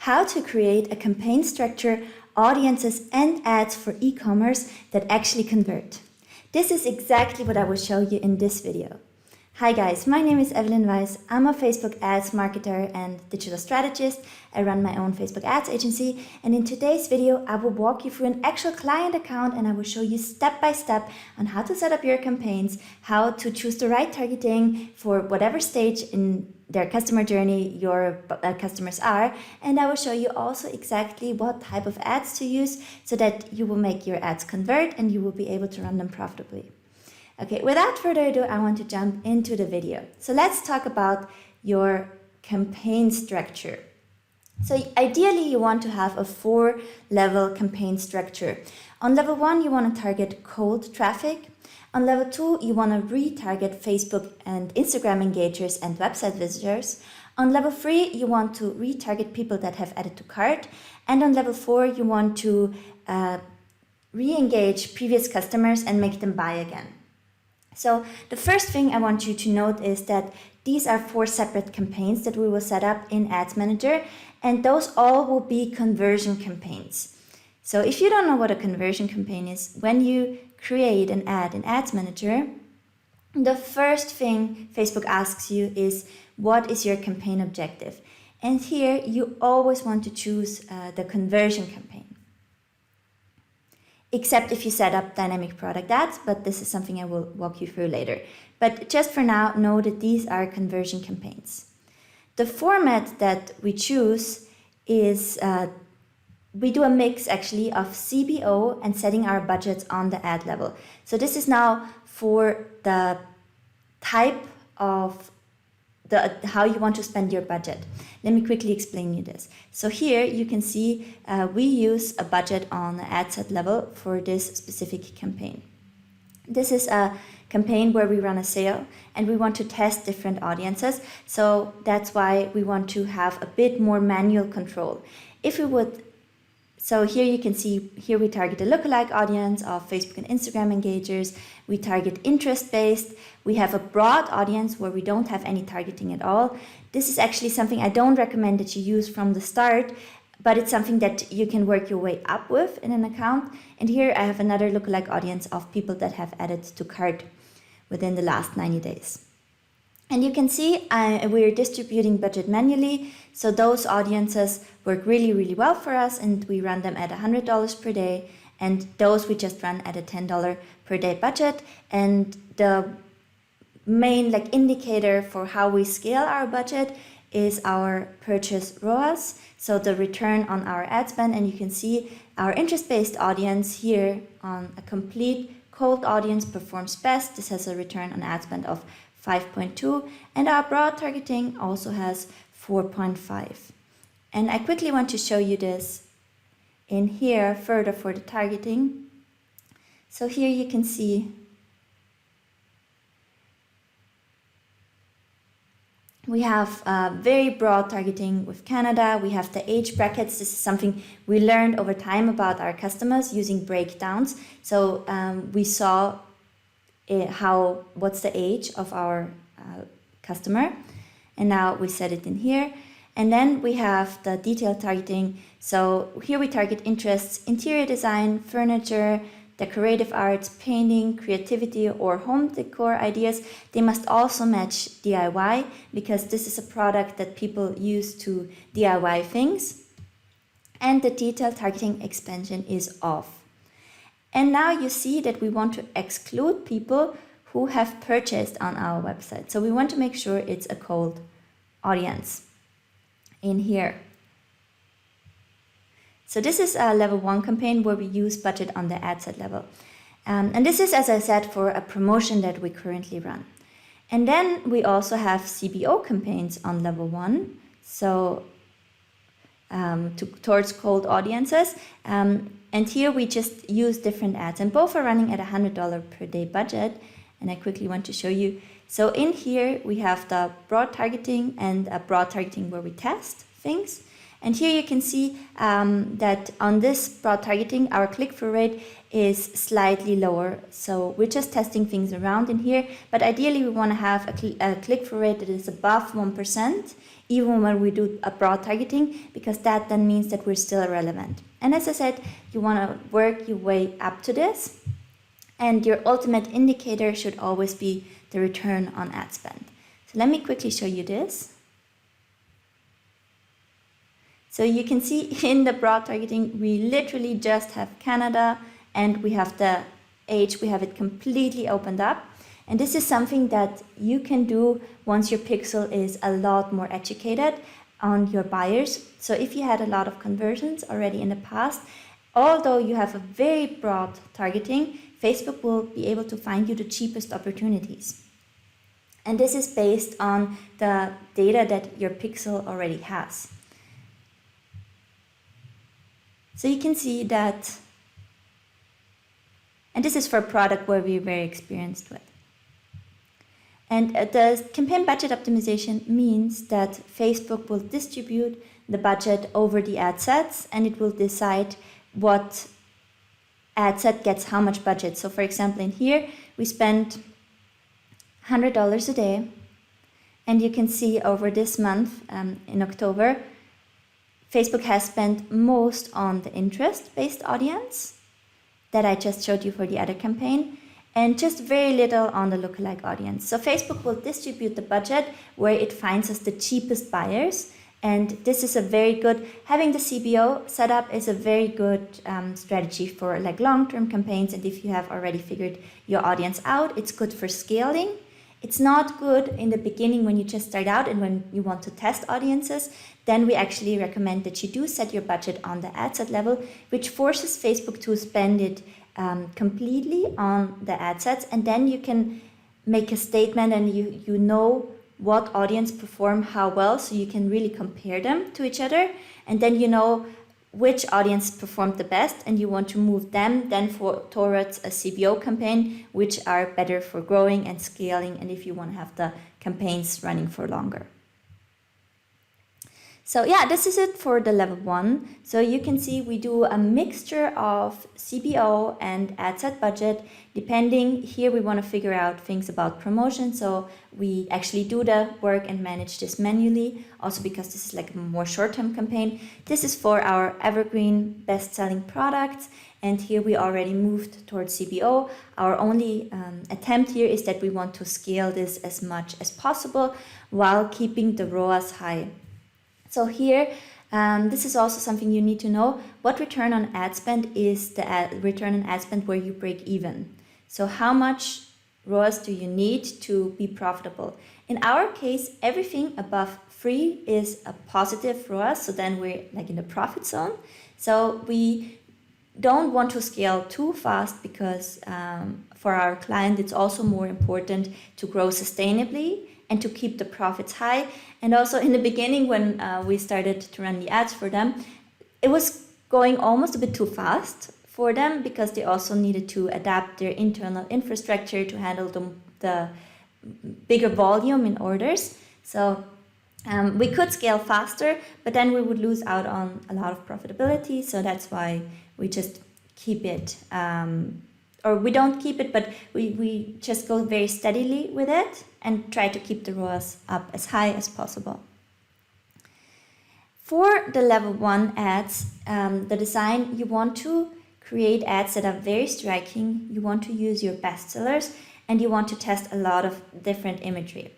how to create a campaign structure, audiences and ads for e-commerce that actually convert. This is exactly what I will show you in this video. Hi guys, my name is Evelyn Weiss. I'm a Facebook ads marketer and digital strategist. I run my own Facebook ads agency, and in today's video I will walk you through an actual client account and I will show you step by step on how to set up your campaigns, how to choose the right targeting for whatever stage in their customer journey your customers are, and I will show you also exactly what type of ads to use so that you will make your ads convert and you will be able to run them profitably. Okay, without further ado, I want to jump into the video. So let's talk about your campaign structure. So ideally you want to have a 4-level campaign structure. On level 1, you want to target cold traffic. On level 2, you want to retarget Facebook and Instagram engagers and website visitors. On level 3, you want to retarget people that have added to cart. And on level 4, you want to re-engage previous customers and make them buy again. So the first thing I want you to note is that these are 4 separate campaigns that we will set up in Ads Manager, and those all will be conversion campaigns. So if you don't know what a conversion campaign is, when you create an ad in Ads Manager, the first thing Facebook asks you is, what is your campaign objective? And here you always want to choose the conversion campaign. Except if you set up dynamic product ads, but this is something I will walk you through later. But just for now, know that these are conversion campaigns. The format that we choose is, we do a mix actually of CBO and setting our budgets on the ad level. So this is now for the type of how you want to spend your budget. Let me quickly explain you this. So here you can see we use a budget on the ad set level for this specific campaign. This is a campaign where we run a sale and we want to test different audiences. So that's why we want to have a bit more manual control. If we would, so here you can see, here we target a lookalike audience of Facebook and Instagram engagers. We target interest-based. We have a broad audience where we don't have any targeting at all. This is actually something I don't recommend that you use from the start, but it's something that you can work your way up with in an account. And here I have another lookalike audience of people that have added to cart within the last 90 days. And you can see we're distributing budget manually. So those audiences work really, really well for us, and we run them at $100 per day. And those we just run at a $10 per day budget. And the main indicator for how we scale our budget is our purchase ROAS, so the return on our ad spend. And you can see our interest-based audience here on a complete cold audience performs best. This has a return on ad spend of 5.2, and our broad targeting also has 4.5. And I quickly want to show you this in here further for the targeting. So here you can see we have very broad targeting with Canada. We have the age brackets. This is something we learned over time about our customers using breakdowns. So we saw what's the age of our customer, and now we set it in here. And then we have the detailed targeting. So here we target interests, interior design, furniture, decorative arts, painting, creativity, or home decor ideas. They must also match DIY, because this is a product that people use to DIY things. And the detailed targeting expansion is off. And now you see that we want to exclude people who have purchased on our website. So we want to make sure it's a cold audience in here. So this is a level 1 campaign where we use budget on the ad set level. And this is, as I said, for a promotion that we currently run. And then we also have CBO campaigns on level 1. So towards cold audiences. And here we just use different ads, and both are running at $100 per day budget. And I quickly want to show you. So in here we have the broad targeting and a broad targeting where we test things. And here you can see that on this broad targeting, our click-through rate is slightly lower. So we're just testing things around in here, but ideally we want to have a click-through rate that is above 1% even when we do a broad targeting, because that then means that we're still relevant. And as I said, you want to work your way up to this, and your ultimate indicator should always be the return on ad spend. So let me quickly show you this. So you can see in the broad targeting, we literally just have Canada, and we have the age, we have it completely opened up. And this is something that you can do once your pixel is a lot more educated on your buyers. So if you had a lot of conversions already in the past, although you have a very broad targeting, Facebook will be able to find you the cheapest opportunities. And this is based on the data that your pixel already has. So you can see that, and this is for a product where we're very experienced with. And the campaign budget optimization means that Facebook will distribute the budget over the ad sets, and it will decide what ad set gets how much budget. So for example, in here, we spend $100 a day, and you can see over this month, in October, Facebook has spent most on the interest-based audience that I just showed you for the other campaign, and just very little on the lookalike audience. So Facebook will distribute the budget where it finds us the cheapest buyers. And this is a very good, having the CBO set up is a very good strategy for like long-term campaigns. And if you have already figured your audience out, it's good for scaling. It's not good in the beginning when you just start out and when you want to test audiences. Then we actually recommend that you do set your budget on the ad set level, which forces Facebook to spend it completely on the ad sets. And then you can make a statement, and you know what audience perform how well, so you can really compare them to each other, and then you know which audience performed the best, and you want to move them then towards a CBO campaign, which are better for growing and scaling, and if you want to have the campaigns running for longer. So yeah, this is it for the level 1. So you can see we do a mixture of CBO and ad set budget, depending. Here we want to figure out things about promotion. So we actually do the work and manage this manually, also because this is like a more short-term campaign. This is for our evergreen best-selling products. And here we already moved towards CBO. Our only attempt here is that we want to scale this as much as possible while keeping the ROAS high. So here, this is also something you need to know. What return on ad spend is the return on ad spend where you break even. So how much ROAS do you need to be profitable? In our case, everything above 3 is a positive ROAS. So then we're like in the profit zone. So we don't want to scale too fast because for our client, it's also more important to grow sustainably and to keep the profits high. And also in the beginning, when we started to run the ads for them, it was going almost a bit too fast for them because they also needed to adapt their internal infrastructure to handle the bigger volume in orders. So we could scale faster, but then we would lose out on a lot of profitability. So that's why we just keep it, or we don't keep it, but we just go very steadily with it and try to keep the ROAS up as high as possible. For the level 1 ads, the design, you want to create ads that are very striking, you want to use your bestsellers, and you want to test a lot of different imagery.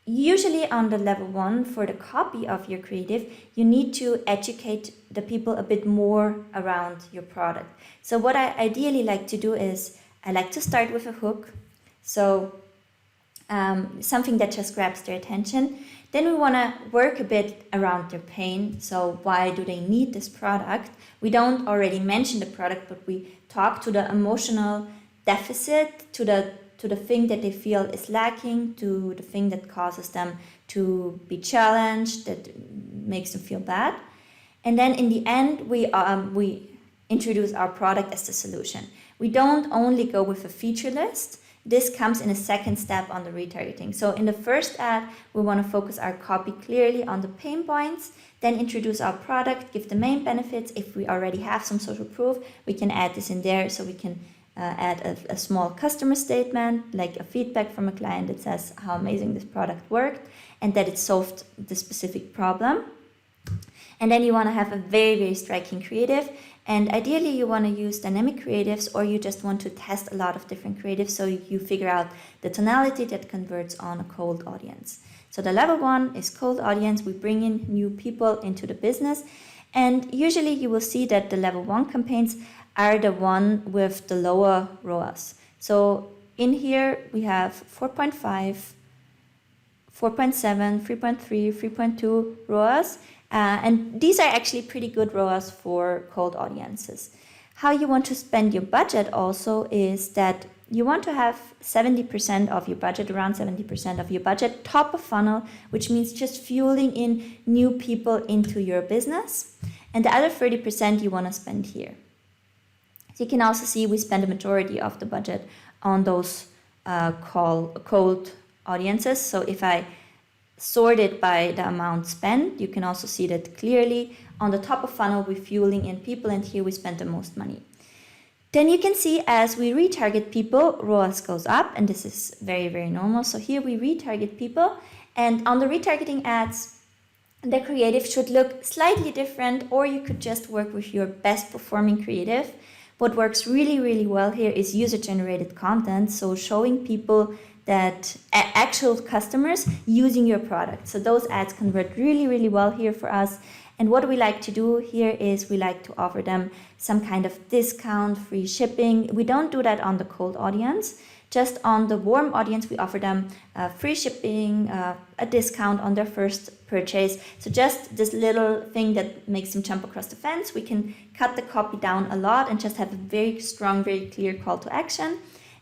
Usually on the level 1, for the copy of your creative, you need to educate the people a bit more around your product. So what I ideally like to do is, I like to start with a hook. So something that just grabs their attention. Then we want to work a bit around their pain. So why do they need this product? We don't already mention the product, but we talk to the emotional deficit, to the thing that they feel is lacking, to the thing that causes them to be challenged, that makes them feel bad. And then in the end, we introduce our product as the solution. We don't only go with a feature list. This comes in a second step on the retargeting. So in the first ad, we want to focus our copy clearly on the pain points, then introduce our product, give the main benefits. If we already have some social proof, we can add this in there so we can add a small customer statement, like a feedback from a client that says how amazing this product worked and that it solved the specific problem. And then you want to have a very, very striking creative. And ideally you want to use dynamic creatives, or you just want to test a lot of different creatives so you figure out the tonality that converts on a cold audience. So the level 1 is cold audience. We bring in new people into the business. And usually you will see that the level 1 campaigns are the one with the lower ROAS. So in here we have 4.5, 4.7, 3.3, 3.2 ROAS. And these are actually pretty good ROAS for cold audiences. How you want to spend your budget also is that you want to have 70% of your budget, around 70% of your budget, top of funnel, which means just fueling in new people into your business. And the other 30% you want to spend here. So you can also see we spend a majority of the budget on those cold audiences. So if I sort it by the amount spent, you can also see that clearly on the top of funnel we're fueling in people, and here we spend the most money. Then you can see as we retarget people, ROAS goes up, and this is very, very normal. So here we retarget people, and on the retargeting ads, the creative should look slightly different, or you could just work with your best performing creative. What works really, really well here is user-generated content, so showing people that actual customers using your product. So those ads convert really, really well here for us. And what we like to do here is we like to offer them some kind of discount, free shipping. We don't do that on the cold audience. Just on the warm audience, we offer them free shipping, a discount on their first purchase. So just this little thing that makes them jump across the fence. We can cut the copy down a lot and just have a very strong, very clear call to action.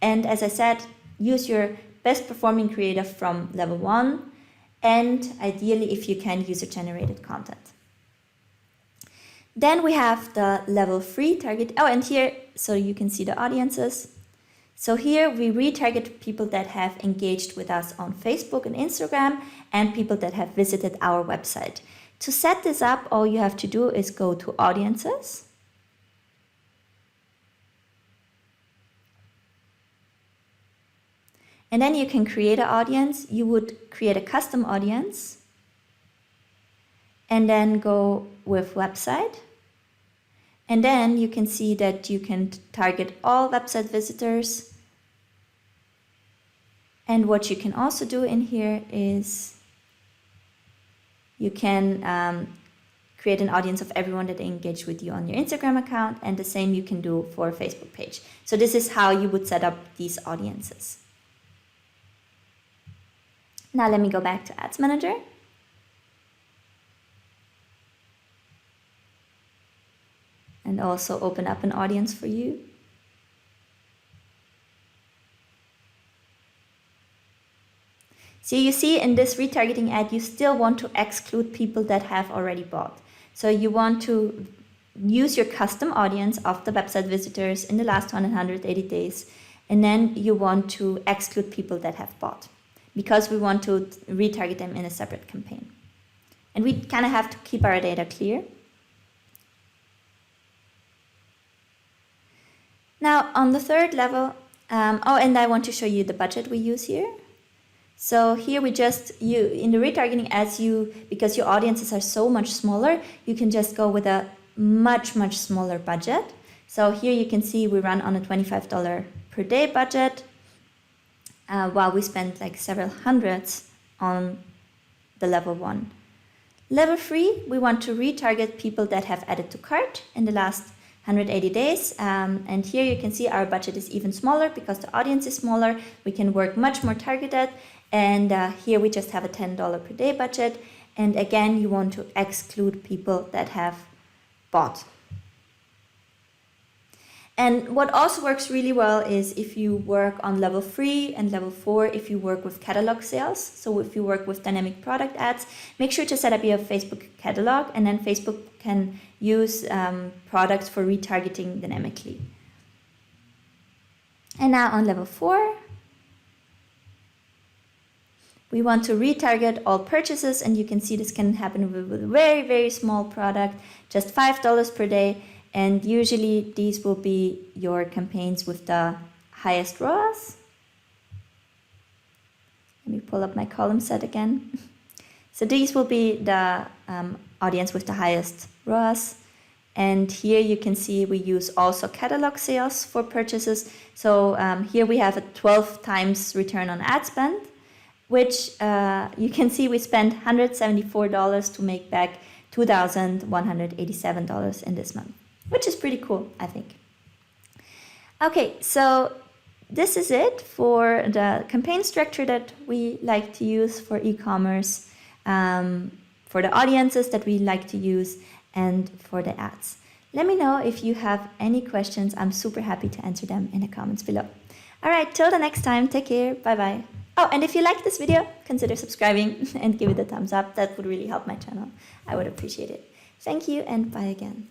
And as I said, use your best performing creative from level 1, and ideally, if you can, user-generated content. Then we have the level 3 target. Oh, and here, so you can see the audiences. So here we retarget people that have engaged with us on Facebook and Instagram, and people that have visited our website. To set this up, all you have to do is go to audiences. And then you can create an audience. You would create a custom audience and then go with website. And then you can see that you can target all website visitors. And what you can also do in here is you can create an audience of everyone that engaged with you on your Instagram account, and the same you can do for a Facebook page. So this is how you would set up these audiences. Now let me go back to Ads Manager. And also open up an audience for you. So you see in this retargeting ad, you still want to exclude people that have already bought. So you want to use your custom audience of the website visitors in the last 180 days. And then you want to exclude people that have bought, because we want to retarget them in a separate campaign. And we kind of have to keep our data clear. Now on the third level, and I want to show you the budget we use here. So here we in the retargeting ads, because your audiences are so much smaller, you can just go with a much, much smaller budget. So here you can see we run on a $25 per day budget, while we spend like several hundreds on the level 1. Level 3, we want to retarget people that have added to cart in the last 180 days. And here you can see our budget is even smaller because the audience is smaller. We can work much more targeted. And here we just have a $10 per day budget. And again, you want to exclude people that have bought. And what also works really well is if you work on level 3 and level 4, if you work with catalog sales. So if you work with dynamic product ads, make sure to set up your Facebook catalog, and then Facebook can use products for retargeting dynamically. And now on level 4, we want to retarget all purchases, and you can see this can happen with a very, very small product, just $5 per day. And usually these will be your campaigns with the highest ROAS. Let me pull up my column set again. So these will be the audience with the highest ROAS. And here you can see we use also catalog sales for purchases. So here we have a 12 times return on ad spend, which you can see we spent $174 to make back $2,187 in this month, which is pretty cool, I think. Okay, so this is it for the campaign structure that we like to use for e-commerce, for the audiences that we like to use, and for the ads. Let me know if you have any questions. I'm super happy to answer them in the comments below. All right, till the next time, take care, bye-bye. Oh, and if you like this video, consider subscribing and give it a thumbs up. That would really help my channel. I would appreciate it. Thank you and bye again.